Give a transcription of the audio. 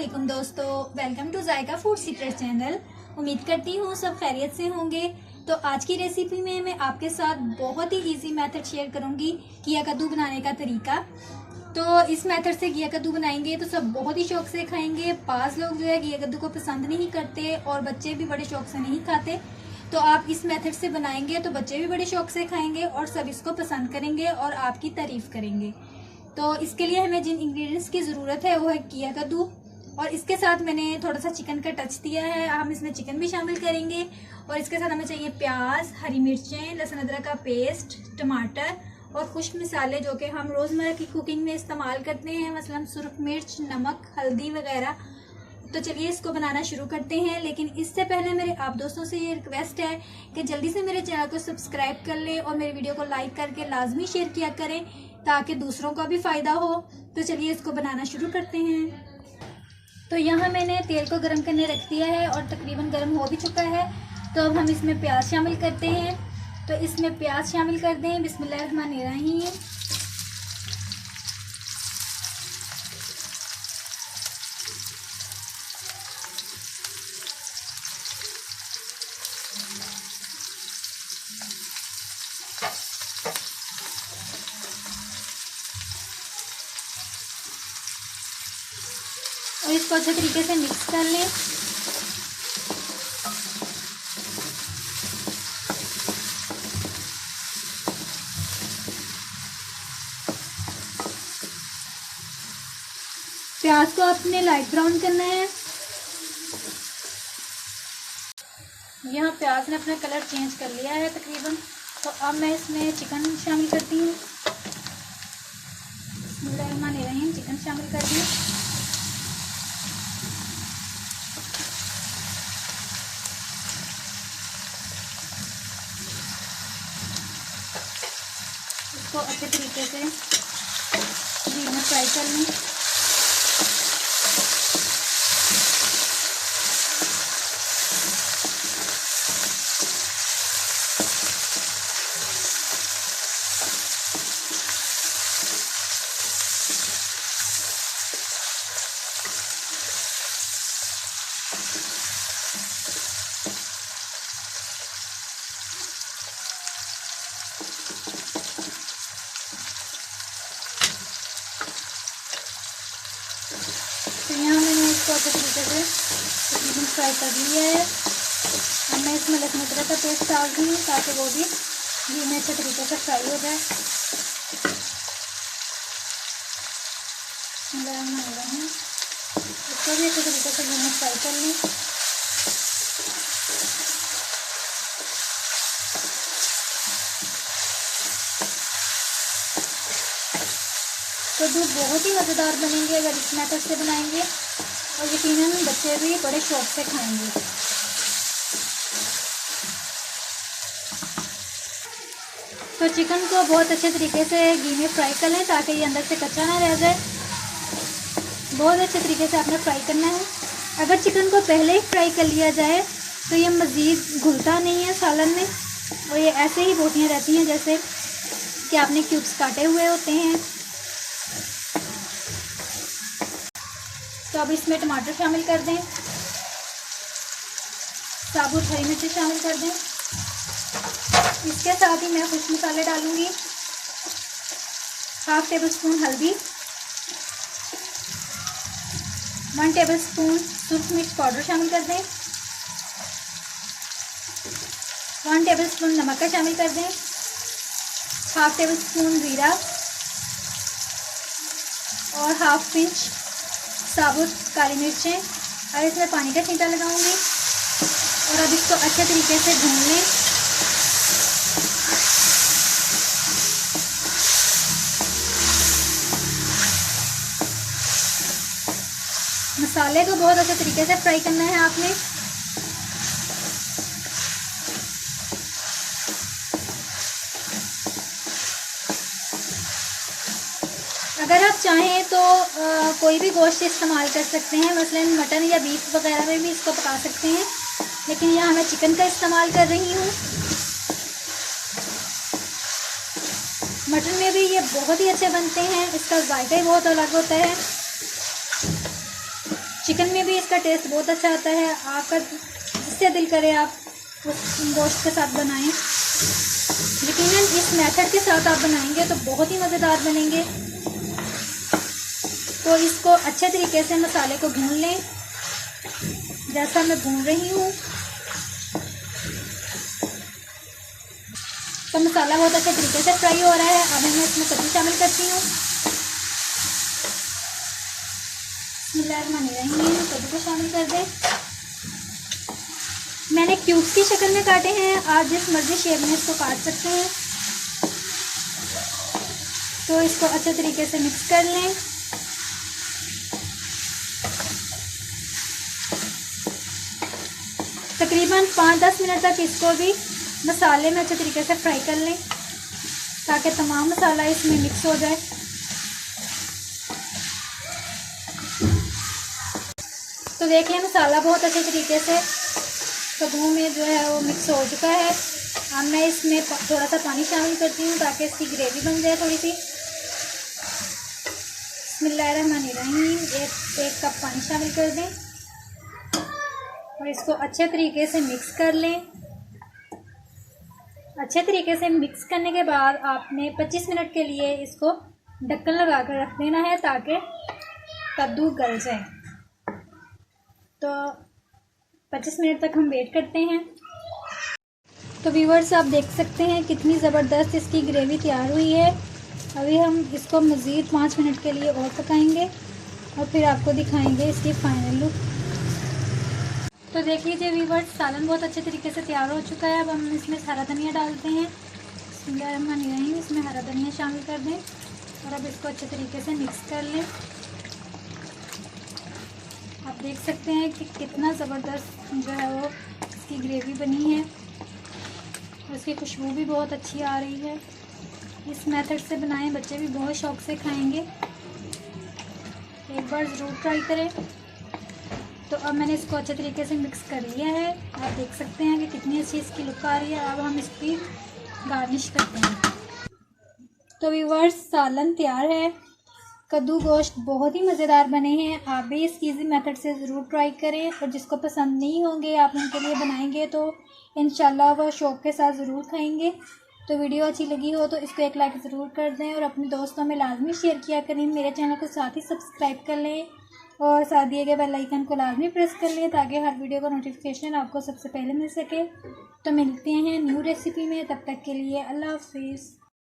वालेकुम दोस्तों, welcome to Zaika food secret channel. उम्मीद करती हूँ सब खैरियत से होंगे। तो आज की रेसिपी में मैं आपके साथ बहुत ही इजी मेथड शेयर करूँगी घिया कद्दू बनाने का तरीका। तो इस मेथड से घिया कद्दू बनाएंगे तो सब बहुत ही शौक से खाएंगे। पास लोग जो है घिया कद्दू को पसंद नहीं करते और बच्चे भी बड़े शौक से नहीं खाते। तो आप इस मेथड से बनाएंगे तो बच्चे भी बड़े शौक से खाएंगे और सब इसको पसंद करेंगे और आपकी तारीफ करेंगे। तो इसके लिए हमें जिन इंग्रेडिएंट्स की ज़रूरत है वो है घिया कद्दू, और इसके साथ मैंने थोड़ा सा चिकन का टच दिया है। हम इसमें चिकन भी शामिल करेंगे। और इसके साथ हमें चाहिए प्याज, हरी मिर्चें, लहसुन अदरक का पेस्ट, टमाटर और खुश्क मसाले जो कि हम रोज़मर्रा की कुकिंग में इस्तेमाल करते हैं, मसलन सुरख मिर्च, नमक, हल्दी वगैरह। तो चलिए इसको बनाना शुरू करते हैं। लेकिन इससे पहले मेरे आप दोस्तों से ये रिक्वेस्ट है कि जल्दी से मेरे चैनल को सब्सक्राइब कर लें और मेरे वीडियो को लाइक करके लाजमी शेयर किया करें ताकि दूसरों को भी फ़ायदा हो। तो चलिए इसको बनाना शुरू करते हैं। तो यहाँ मैंने तेल को गर्म करने रख दिया है और तकरीबन गर्म हो भी चुका है। तो अब हम इसमें प्याज शामिल करते हैं। तो इसमें प्याज शामिल कर दें। बिस्मिल्लाहिर्रहमानिर्रहीम। और इसको अच्छे तरीके से मिक्स कर लें। प्याज को आपने लाइट ब्राउन करना है। यहाँ प्याज ने अपना कलर चेंज कर लिया है तकरीबन। तो अब मैं इसमें चिकन शामिल करती हूँ। बिस्मिल्लाहिर्रहमानिर्रहीम। चिकन शामिल कर दी। इसको अच्छे तरीके से घी में फ्राई कर लें। तो यहाँ मैंने इसको अच्छे तरीके से तकरीबन फ्राई कर लिया है। अब मैं इसमें लहसुन अदरक का पेस्ट डाल दी हूँ ताकि वो भी घी में अच्छे तरीके से फ्राई हो जाए। इसको भी अच्छे तरीके से घी में फ्राई कर लें। कद्दू बहुत ही मज़ेदार बनेंगे अगर इस मेथड से बनाएंगे और यकीनन बच्चे भी बड़े शौक से खाएंगे। तो चिकन को बहुत अच्छे तरीके से घी में फ्राई कर लें ताकि ये अंदर से कच्चा ना रह जाए। बहुत अच्छे तरीके से आपने फ्राई करना है। अगर चिकन को पहले ही फ्राई कर लिया जाए तो ये मज़ीद घुलता नहीं है सालन में और ये ऐसे ही बोटियाँ रहती हैं जैसे कि आपने क्यूब्स काटे हुए होते हैं। तो अब इसमें टमाटर शामिल कर दें, साबुत हरी मिर्ची शामिल कर दें। इसके साथ ही मैं कुछ मसाले डालूंगी। 1/2 टेबलस्पून हल्दी, 1 टेबलस्पून सुरख मिर्च पाउडर शामिल कर दें, 1 टेबलस्पून नमक का शामिल कर दें, 1/2 टेबलस्पून ज़ीरा और 1/2 इंच साबुत काली मिर्चें। अब इसमें पानी का छींटा लगाऊंगी और अब इसको अच्छे तरीके से भून लें। मसाले को बहुत अच्छे तरीके से फ्राई करना है आपने। अगर आप चाहें तो कोई भी गोश्त इस्तेमाल कर सकते हैं, मसलन मटन या बीफ वगैरह में भी इसको पका सकते हैं, लेकिन यहाँ मैं चिकन का इस्तेमाल कर रही हूँ। मटन में भी ये बहुत ही अच्छे बनते हैं, इसका जायका ही बहुत अलग होता है। चिकन में भी इसका टेस्ट बहुत अच्छा आता है। आपका जिससे दिल करे आप उस गोश्त के साथ बनाएं। यकीनन इस मेथड के साथ आप बनाएंगे तो बहुत ही मज़ेदार बनेंगे। तो इसको अच्छे तरीके से मसाले को भून लें, जैसा मैं भून रही हूँ। तो मसाला बहुत अच्छे तरीके से फ्राई हो रहा है। अब मैं इसमें सब्ज़ी शामिल करती हूँ। बिस्मिल्लाहिर्रहमानिर्रहीम। सब्ज़ी को शामिल कर दें। मैंने क्यूब्स की शक्ल में काटे हैं, आप जिस मर्जी शेप में इसको काट सकते हैं। तो इसको अच्छे तरीके से मिक्स कर लें। तकरीबन 5-10 मिनट तक इसको भी मसाले में अच्छे तरीके से फ्राई कर लें ताकि तमाम मसाला इसमें मिक्स हो जाए। तो देखिए मसाला बहुत अच्छे तरीके से कद्दू में जो है वो मिक्स हो चुका है। अब मैं इसमें थोड़ा सा पानी शामिल करती हूँ ताकि इसकी ग्रेवी बन जाए थोड़ी सी। बिस्मिल्लाहिर्रहमानिर्रहीम। एक कप पानी शामिल कर दें और इसको अच्छे तरीके से मिक्स कर लें। अच्छे तरीके से मिक्स करने के बाद आपने 25 मिनट के लिए इसको ढक्कन लगा कर रख देना है ताकि कद्दू गल जाए। तो 25 मिनट तक हम वेट करते हैं। तो व्यूअर्स आप देख सकते हैं कितनी ज़बरदस्त इसकी ग्रेवी तैयार हुई है। अभी हम इसको मज़ीद 5 मिनट के लिए और पकाएंगे और फिर आपको दिखाएंगे इसकी फाइनल लुक। तो देख लीजिए व्यूअर्स, सालन बहुत अच्छे तरीके से तैयार हो चुका है। अब हम इसमें हरा धनिया डालते हैं। बिस्मिल्लाहिर्रहमानिर्रहीम। इसमें हरा धनिया शामिल कर दें और अब इसको अच्छे तरीके से मिक्स कर लें। आप देख सकते हैं कि कितना ज़बरदस्त जो है वो इसकी ग्रेवी बनी है और इसकी खुशबू भी बहुत अच्छी आ रही है। इस मेथड से बनाएं, बच्चे भी बहुत शौक़ से खाएंगे। एक बार ज़रूर ट्राई करें। तो अब मैंने इसको अच्छे तरीके से मिक्स कर लिया है। आप देख सकते हैं कि कितनी अच्छी इसकी लुक आ रही है। अब हम इसकी गार्निश करते हैं। तो व्यूअर्स, सालन तैयार है। कद्दू गोश्त बहुत ही मज़ेदार बने हैं। आप भी इस इजी मेथड से ज़रूर ट्राई करें और जिसको पसंद नहीं होंगे आप उनके लिए बनाएंगे तो इंशाल्लाह वो शौक़ के साथ ज़रूर खाएंगे। तो वीडियो अच्छी लगी हो तो इसको एक लाइक ज़रूर कर दें और अपने दोस्तों में लाजमी शेयर किया करें। मेरे चैनल को साथ ही सब्सक्राइब कर लें और साथ दिए गए बेल आइकन को लाजमी प्रेस कर लें ताकि हर वीडियो का नोटिफिकेशन आपको सबसे पहले मिल सके। तो मिलते हैं न्यू रेसिपी में, तब तक के लिए अल्लाह हाफिज़।